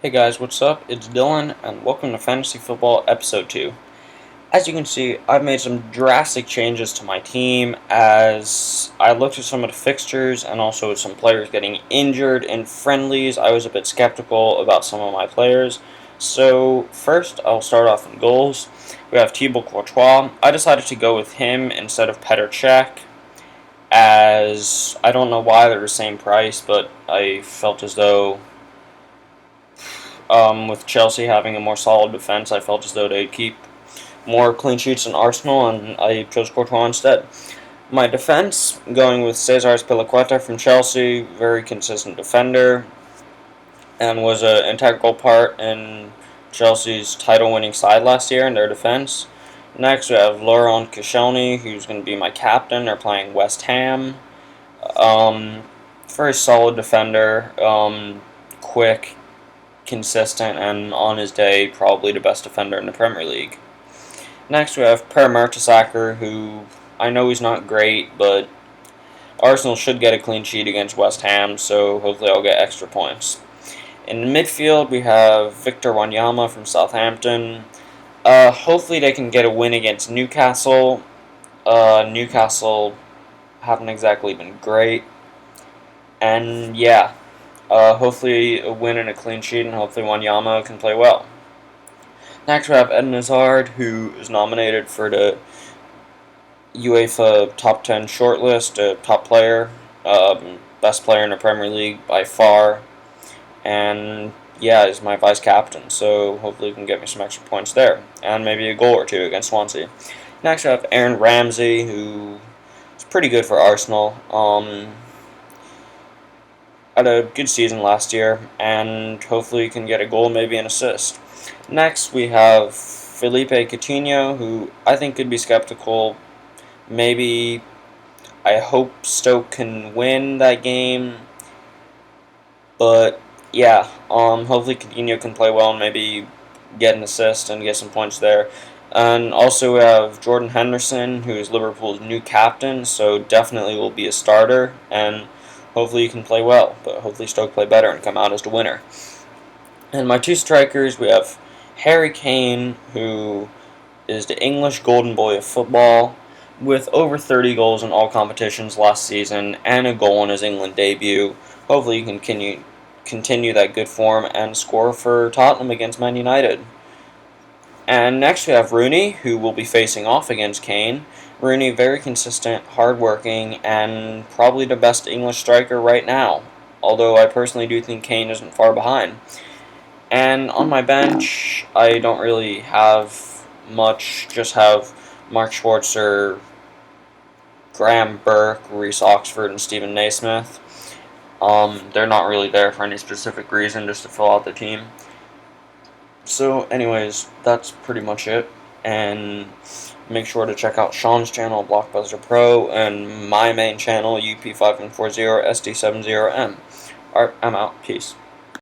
Hey guys, what's up? It's Dylan, and welcome to Fantasy Football Episode 2. As you can see, I've made some drastic changes to my team as I looked at some of the fixtures and also some players getting injured in friendlies. I was a bit skeptical about some of my players. So, first, I'll start off in goals. We have Thibaut Courtois. I decided to go with him instead of Petr Cech, as I don't know why they're the same price, but I felt as though with Chelsea having a more solid defense, I felt as though they'd keep more clean sheets than Arsenal, and I chose Courtois instead. My defense, going with Cesar Azpilicueta from Chelsea, very consistent defender, and was an integral part in Chelsea's title-winning side last year in their defense. Next, we have Laurent Koscielny, who's going to be my captain. They're playing West Ham. Um, Very solid defender, quick, consistent, and on his day, probably the best defender in the Premier League. Next, we have Per Mertesacker, who I know he's not great, but Arsenal should get a clean sheet against West Ham, so hopefully I'll get extra points. In the midfield, we have Victor Wanyama from Southampton. Hopefully they can get a win against Newcastle. Newcastle haven't exactly been great. And yeah, hopefully a win and a clean sheet, and hopefully Wanyama can play well. Next, we have Eden Hazard, who is nominated for the UEFA Top 10 shortlist, top player, best player in the Premier League by far, and yeah, he's my vice captain, so hopefully he can get me some extra points there, and maybe a goal or two against Swansea. Next, we have Aaron Ramsey, who is pretty good for Arsenal. Had a good season last year, and hopefully he can get a goal, maybe an assist. Next, we have Felipe Coutinho, who I think could be skeptical. Maybe I hope Stoke can win that game, but yeah, hopefully Coutinho can play well and maybe get an assist and get some points there. And also we have Jordan Henderson, who is Liverpool's new captain, so definitely will be a starter, and hopefully he can play well, but hopefully Stoke play better and come out as the winner. And my two strikers, we have Harry Kane, who is the English golden boy of football, with over 30 goals in all competitions last season and a goal in his England debut. Hopefully he can continue that good form and score for Tottenham against Man United. And next we have Rooney, who will be facing off against Kane. Rooney, very consistent, hardworking, and probably the best English striker right now, although I personally do think Kane isn't far behind. And on my bench, I don't really have much, just have Mark Schwarzer, Graham Burke, Reece Oxford, and Stephen Naismith. They're not really there for any specific reason, just to fill out the team. So, anyways, that's pretty much it. And make sure to check out Sean's channel, Blockbuster Pro, and my main channel, UP540SD70M. Alright, I'm out. Peace.